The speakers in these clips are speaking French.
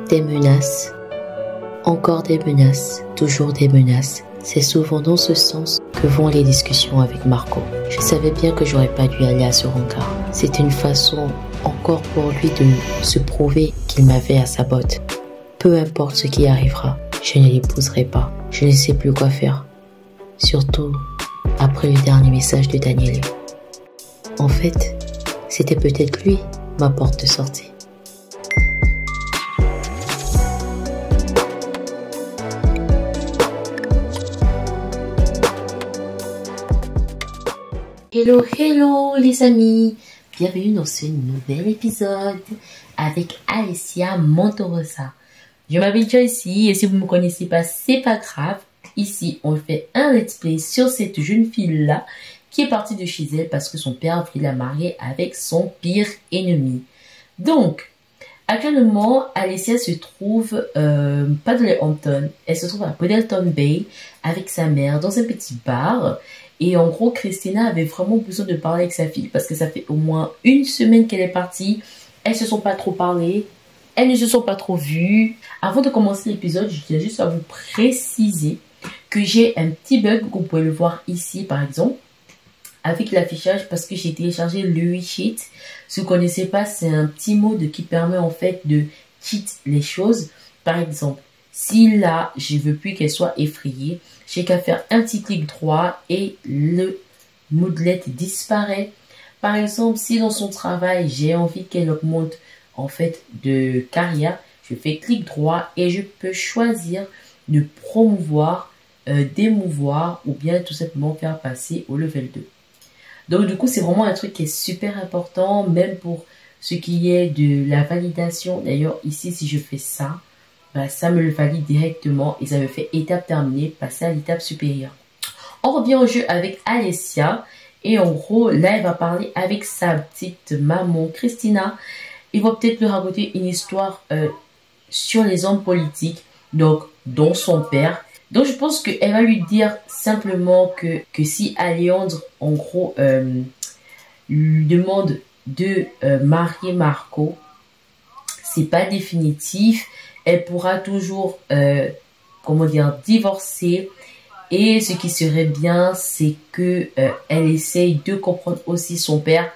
Des menaces, encore des menaces, toujours des menaces. C'est souvent dans ce sens que vont les discussions avec Marco. Je savais bien que j'aurais pas dû aller à ce rencard. C'était une façon encore pour lui de se prouver qu'il m'avait à sa botte. Peu importe ce qui arrivera, je ne l'épouserai pas. Je ne sais plus quoi faire. Surtout après le dernier message de Daniel. En fait, c'était peut-être lui ma porte de sortie. Hello, hello les amis, bienvenue dans ce nouvel épisode avec Alessia Montorosa. Je m'appelle Joycey et si vous ne me connaissez pas, c'est pas grave. Ici, on fait un let's play sur cette jeune fille-là qui est partie de chez elle parce que son père voulait la marier avec son pire ennemi. Donc, actuellement, Alessia se trouve pas dans les Hamptons, elle se trouve à Pendleton Bay avec sa mère dans un petit bar. Et en gros, Christina avait vraiment besoin de parler avec sa fille parce que ça fait au moins une semaine qu'elle est partie. Elles se sont pas trop parlé, elles ne se sont pas trop vues. Avant de commencer l'épisode, je tiens juste à vous préciser que j'ai un petit bug, vous pouvez le voir ici par exemple, avec l'affichage parce que j'ai téléchargé le cheat. Si vous ne connaissez pas, c'est un petit mode qui permet en fait de cheat les choses. Par exemple, si là, je ne veux plus qu'elle soit effrayée, j'ai qu'à faire un petit clic droit et le moodlet disparaît. Par exemple, si dans son travail, j'ai envie qu'elle augmente en fait de carrière, je fais clic droit et je peux choisir de promouvoir, démouvoir ou bien tout simplement faire passer au level 2. Donc du coup, c'est vraiment un truc qui est super important, même pour ce qui est de la validation. D'ailleurs, ici, si je fais ça, bah, ça me le valide directement et ça me fait étape terminée, passer à l'étape supérieure. On revient au jeu avec Alessia et en gros, là, elle va parler avec sa petite maman, Christina. Ils vont peut-être lui raconter une histoire sur les hommes politiques, donc dont son père. Donc je pense qu'elle va lui dire simplement que si Alejandro, en gros, lui demande de marier Marco, c'est pas définitif. Elle pourra toujours, divorcer. Et ce qui serait bien, c'est que elle essaye de comprendre aussi son père,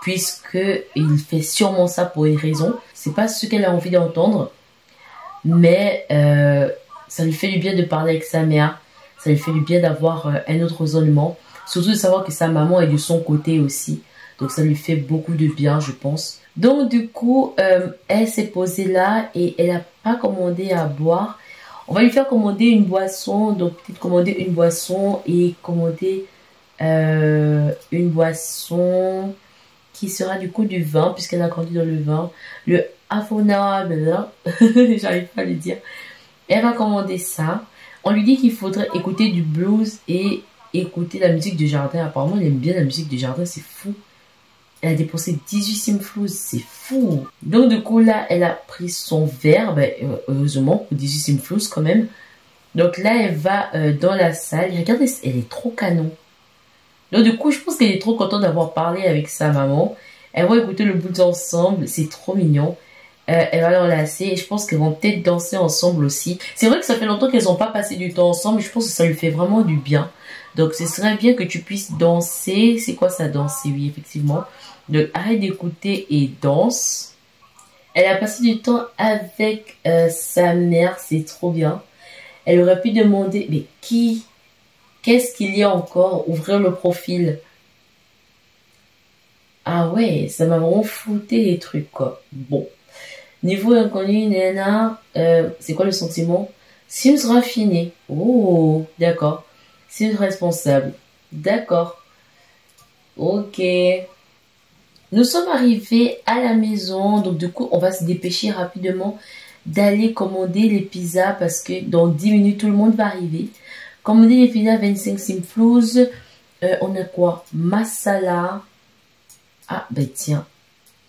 puisque il fait sûrement ça pour une raison. C'est pas ce qu'elle a envie d'entendre, mais ça lui fait du bien de parler avec sa mère. Ça lui fait du bien d'avoir un autre raisonnement. Surtout de savoir que sa maman est de son côté aussi. Donc ça lui fait beaucoup de bien, je pense. Donc du coup, elle s'est posée là et elle n'a pas commandé à boire. On va lui faire commander une boisson. Donc peut-être commander une boisson et commander une boisson qui sera du coup du vin, puisqu'elle a grandi dans le vin. Le Avona, j'arrive pas à le dire. Elle va commander ça. On lui dit qu'il faudrait écouter du blues et écouter la musique de jardin. Apparemment, elle aime bien la musique de jardin, c'est fou. Elle a dépensé 18 simflouz, c'est fou. Donc du coup là, elle a pris son verre, heureusement, pour 18 simflouz quand même. Donc là, elle va dans la salle. Regardez, elle est trop canon. Donc du coup, je pense qu'elle est trop contente d'avoir parlé avec sa maman. Elle va écouter le blues ensemble, c'est trop mignon. Elle va l'enlacer et je pense qu'elles vont peut-être danser ensemble aussi. C'est vrai que ça fait longtemps qu'elles n'ont pas passé du temps ensemble, mais je pense que ça lui fait vraiment du bien. Donc ce serait bien que tu puisses danser. C'est quoi ça, danser? Oui, effectivement. Donc arrête d'écouter et danse. Elle a passé du temps avec sa mère, c'est trop bien. Elle aurait pu demander, mais qu'est-ce qu'il y a encore? Ouvrir le profil. Ah ouais, ça m'a vraiment fouté les trucs quoi. Bon. Niveau inconnu, Nena, c'est quoi le sentiment? Sims raffiné. Oh, d'accord. Sims responsable. D'accord. Ok. Nous sommes arrivés à la maison. Donc, du coup, on va se dépêcher rapidement d'aller commander les pizzas parce que dans 10 minutes, tout le monde va arriver. Commander les pizzas 25 simflouz. On a quoi? Masala. Ah, ben tiens.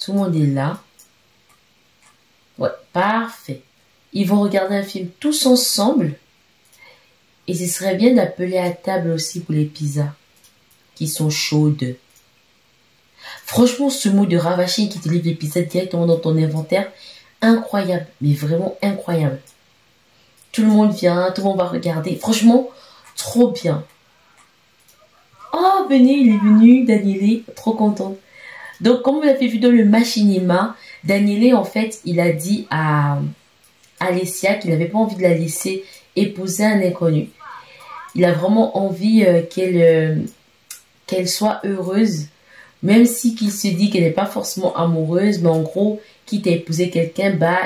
Tout le monde est là. Ouais, parfait. Ils vont regarder un film tous ensemble. Et ce serait bien d'appeler à table aussi pour les pizzas qui sont chaudes. Franchement, ce mot de ravachine qui te livre les pizzas directement dans ton inventaire, incroyable, mais vraiment incroyable. Tout le monde vient, tout le monde va regarder. Franchement, trop bien. Oh, venez, il est venu, Daniele, trop contente. Donc, comme vous l'avez vu dans le machinima, Daniele, en fait, il a dit à Alessia qu'il n'avait pas envie de la laisser épouser un inconnu. Il a vraiment envie qu'elle soit heureuse, même si qu'il se dit qu'elle n'est pas forcément amoureuse, mais en gros, quitte à épouser quelqu'un, bah,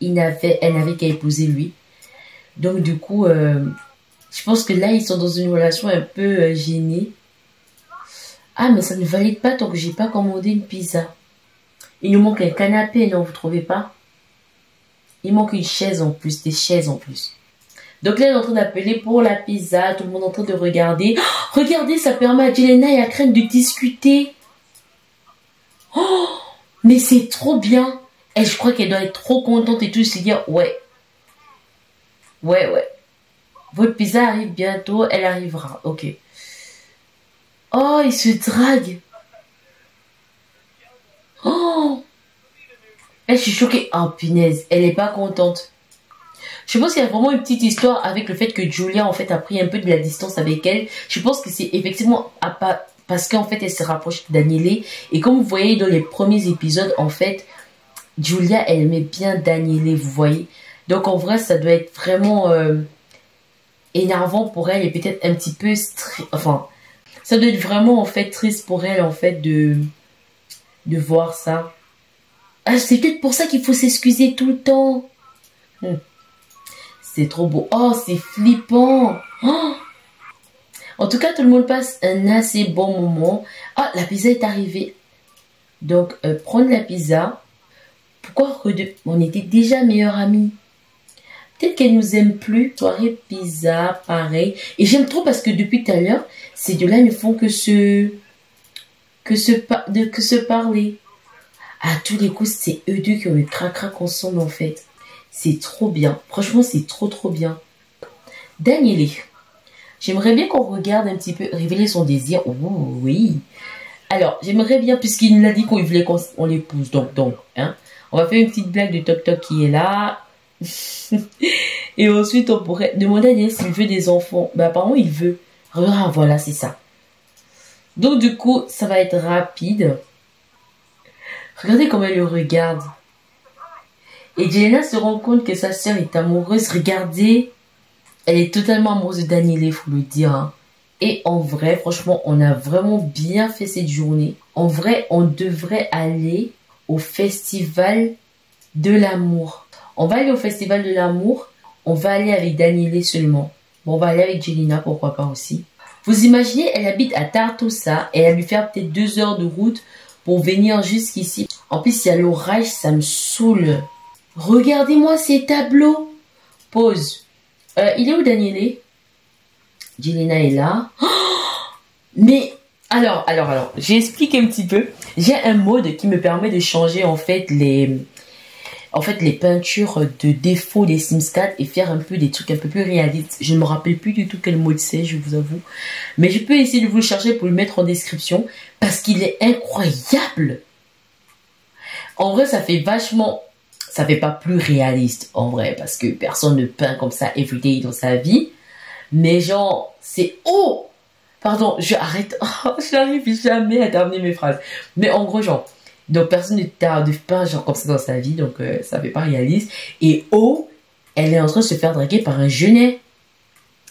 elle n'avait qu'à épouser lui. Donc, du coup, je pense que là, ils sont dans une relation un peu gênée. Ah, mais ça ne valide pas tant que j'ai pas commandé une pizza. Il nous manque un canapé, non, vous trouvez pas? Il manque une chaise en plus, des chaises en plus. Donc là, elle est en train d'appeler pour la pizza. Tout le monde est en train de regarder. Oh, regardez, ça permet à Jelena et à Crème de discuter. Oh, mais c'est trop bien. Et je crois qu'elle doit être trop contente et tout. Se dire, ouais. Votre pizza arrive bientôt. Elle arrivera. Ok. Oh, il se drague. Oh. Je suis choquée. Oh, punaise. Elle est pas contente. Je pense qu'il y a vraiment une petite histoire avec le fait que Julia, en fait, a pris un peu de la distance avec elle. Je pense que c'est effectivement parce qu'en fait, elle se rapproche de Daniele. Et comme vous voyez dans les premiers épisodes, en fait, Julia, elle aimait bien Daniele, vous voyez. Donc, en vrai, ça doit être vraiment énervant pour elle et peut-être un petit peu... Enfin, ça doit être vraiment, en fait, triste pour elle, en fait, de voir ça. Ah, c'est peut-être pour ça qu'il faut s'excuser tout le temps. C'est trop beau. Oh, c'est flippant. Oh. En tout cas, tout le monde passe un assez bon moment. Ah, la pizza est arrivée. Donc, prendre la pizza. Pourquoi on était déjà meilleurs amis. Peut-être qu'elle nous aime plus. Soirée pizza, pareil. Et j'aime trop parce que depuis tout à l'heure, ces deux-là ne font que se parler. À tous les coups, c'est eux deux qui ont eu crac-crac ensemble, en fait. C'est trop bien. Franchement, c'est trop bien. Daniele. J'aimerais bien qu'on regarde un petit peu révéler son désir. Oh, oui. Alors, j'aimerais bien, puisqu'il nous a dit qu'on voulait qu'on l'épouse. Donc, hein. On va faire une petite blague de Toc Toc qui est là. Et ensuite, on pourrait demander à Daniele s'il veut des enfants. Ben, apparemment, il veut. Ah, voilà, c'est ça. Donc, du coup, ça va être rapide. Regardez comment elle le regarde. Et Jelena se rend compte que sa sœur est amoureuse. Regardez, elle est totalement amoureuse de Daniele, il faut le dire. Hein. Et en vrai, franchement, on a vraiment bien fait cette journée. En vrai, on devrait aller au festival de l'amour. On va aller au festival de l'amour. On va aller avec Daniele seulement. Bon, on va aller avec Jelena, pourquoi pas aussi. Vous imaginez, elle habite à Tartosa et elle lui fait peut-être 2 heures de route pour venir jusqu'ici. En plus, il y a l'orage, ça me saoule. Regardez-moi ces tableaux. Pause. Il est où Daniele? Jelena est là. Oh, mais alors, j'explique un petit peu. J'ai un mode qui me permet de changer en fait les peintures de défaut des Sims 4 et faire un peu des trucs un peu plus réalistes. Je ne me rappelle plus du tout quel mode c'est, je vous avoue. Mais je peux essayer de vous le chercher pour le mettre en description parce qu'il est incroyable. En vrai, ça fait vachement... Ça fait pas plus réaliste, en vrai, parce que personne ne peint comme ça everyday dans sa vie. Mais genre, c'est... Oh! Pardon, je arrête. Oh, je n'arrive jamais à terminer mes phrases. Mais en gros, genre... Donc, personne ne peint genre comme ça dans sa vie, donc ça fait pas réaliste. Et oh, elle est en train de se faire draguer par un jeunet.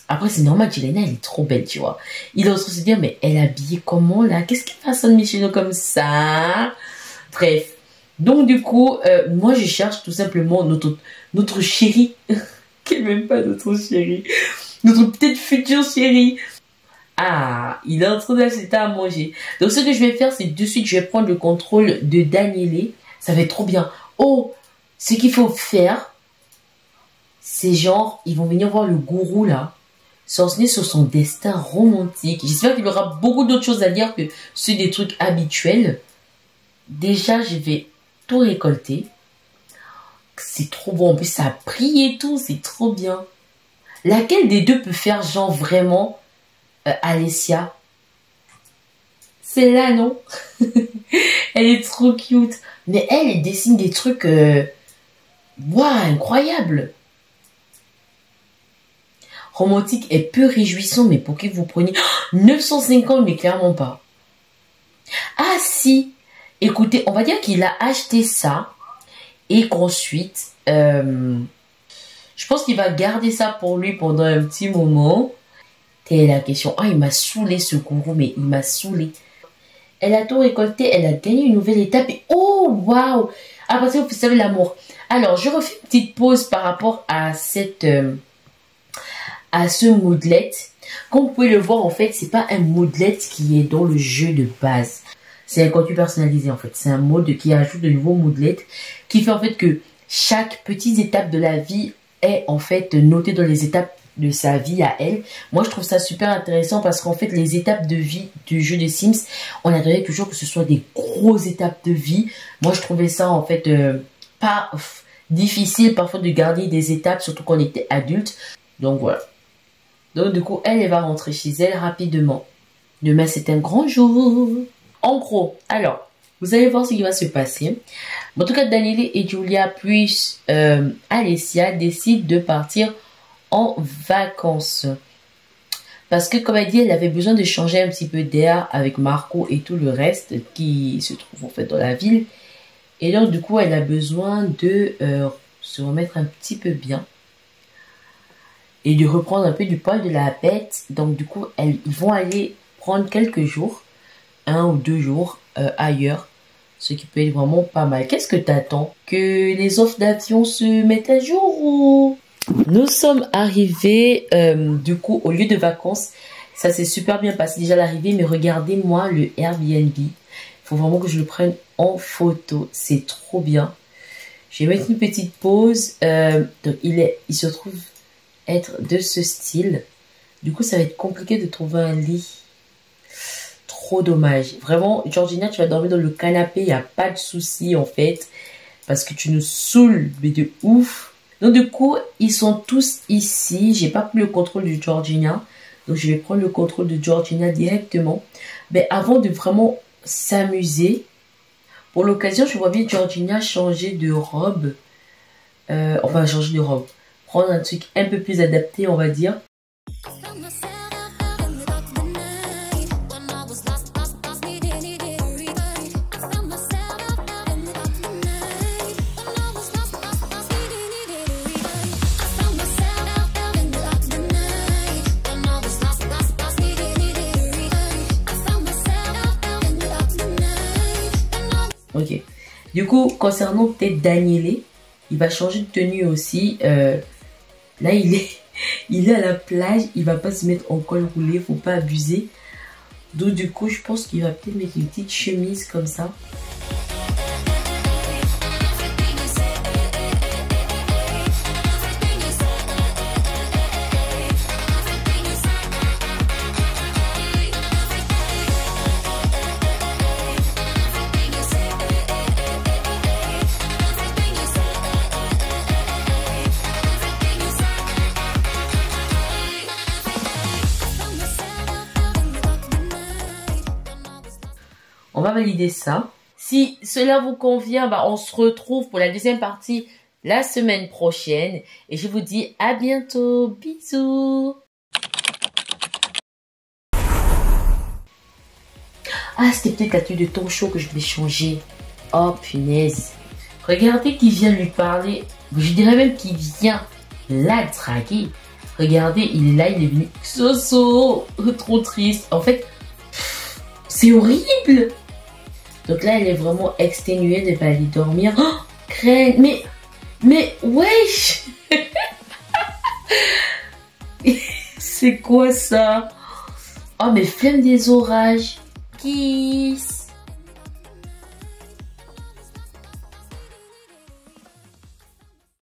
Après, c'est normal, Jelena, elle est trop belle, tu vois. Il est en train de se dire, mais elle est habillée comment, là? Qu'est-ce qu'elle façonne Michel comme ça? Bref. Donc du coup, moi je cherche tout simplement notre chérie, qui n'est même pas notre chérie, notre peut-être future chérie. Ah, il est en train d'acheter à manger. Donc ce que je vais faire, c'est de suite, je vais prendre le contrôle de Daniele. Ça va être trop bien. Oh, ce qu'il faut faire, c'est genre, ils vont venir voir le gourou là, s'enseigner sur son destin romantique. J'espère qu'il y aura beaucoup d'autres choses à dire que ceux des trucs habituels. Déjà, je vais tout récolter. C'est trop bon. En plus, ça a pris et tout. C'est trop bien. Laquelle des deux peut faire genre vraiment Alessia? C'est là, non? Elle est trop cute. Mais elle dessine des trucs Waouh, incroyable. Romantique et peu réjouissant, mais pour qui vous prenez 950, mais clairement pas. Ah si, écoutez, on va dire qu'il a acheté ça et qu'ensuite, je pense qu'il va garder ça pour lui pendant un petit moment. Telle est la question. Ah, il m'a saoulé ce gourou, mais il m'a saoulé. Elle a tout récolté, elle a gagné une nouvelle étape et oh waouh! Ah, parce que vous savez l'amour. Alors, je refais une petite pause par rapport à ce moodlet. Comme vous pouvez le voir, en fait, c'est pas un moodlet qui est dans le jeu de base. C'est un contenu personnalisé, en fait. C'est un mode qui ajoute de nouveaux moodlets, qui fait en fait que chaque petite étape de la vie est en fait notée dans les étapes de sa vie à elle. Moi, je trouve ça super intéressant parce qu'en fait, les étapes de vie du jeu de Sims, on aimerait toujours que ce soit des grosses étapes de vie. Moi, je trouvais ça en fait pas difficile parfois de garder des étapes, surtout quand on était adulte. Donc voilà. Donc du coup, elle va rentrer chez elle rapidement. Demain, c'est un grand jour. En gros, alors, vous allez voir ce qui va se passer. En tout cas, Daniele et Julia plus Alessia décident de partir en vacances. Parce que, comme elle dit, elle avait besoin de changer un petit peu d'air avec Marco et tout le reste qui se trouve en fait dans la ville. Et donc, du coup, elle a besoin de se remettre un petit peu bien. Et de reprendre un peu du poil de la bête. Donc, du coup, ils vont aller prendre quelques jours, 1 ou 2 jours ailleurs. Ce qui peut être vraiment pas mal. Qu'est-ce que t'attends? Que les offres d'avion se mettent à jour ou... Nous sommes arrivés, du coup, au lieu de vacances. Ça s'est super bien passé déjà l'arrivée, mais regardez-moi le Airbnb. Il faut vraiment que je le prenne en photo. C'est trop bien. Je vais mettre une petite pause. Donc, il se trouve être de ce style. Du coup, ça va être compliqué de trouver un lit. Trop dommage. Vraiment, Georgina, tu vas dormir dans le canapé. Il n'y a pas de souci, en fait. Parce que tu nous saoules, mais de ouf. Donc du coup, ils sont tous ici. J'ai pas pris le contrôle de Georgina. Donc je vais prendre le contrôle de Georgina directement. Mais avant de vraiment s'amuser, pour l'occasion, je vois bien Georgina changer de robe. Enfin, changer de robe. Prendre un truc un peu plus adapté, on va dire. Ok. Du coup, concernant peut-être Daniele, il va changer de tenue aussi. Là, il est à la plage. Il va pas se mettre en col roulé. Faut pas abuser. Donc, du coup, je pense qu'il va peut-être mettre une petite chemise comme ça. On va valider ça. Si cela vous convient, bah, on se retrouve pour la deuxième partie la semaine prochaine. Et je vous dis à bientôt. Bisous. Ah, c'était peut-être la tenue de ton show que je vais changer. Oh, punaise. Regardez qui vient lui parler. Je dirais même qu'il vient la draguer. Regardez, il est là, il est venu. Soso, trop triste. En fait, c'est horrible. Donc là, elle est vraiment exténuée de ne pas aller dormir. Oh, crème, mais, wesh. C'est quoi ça? Oh, mais flemme des orages. Kiss.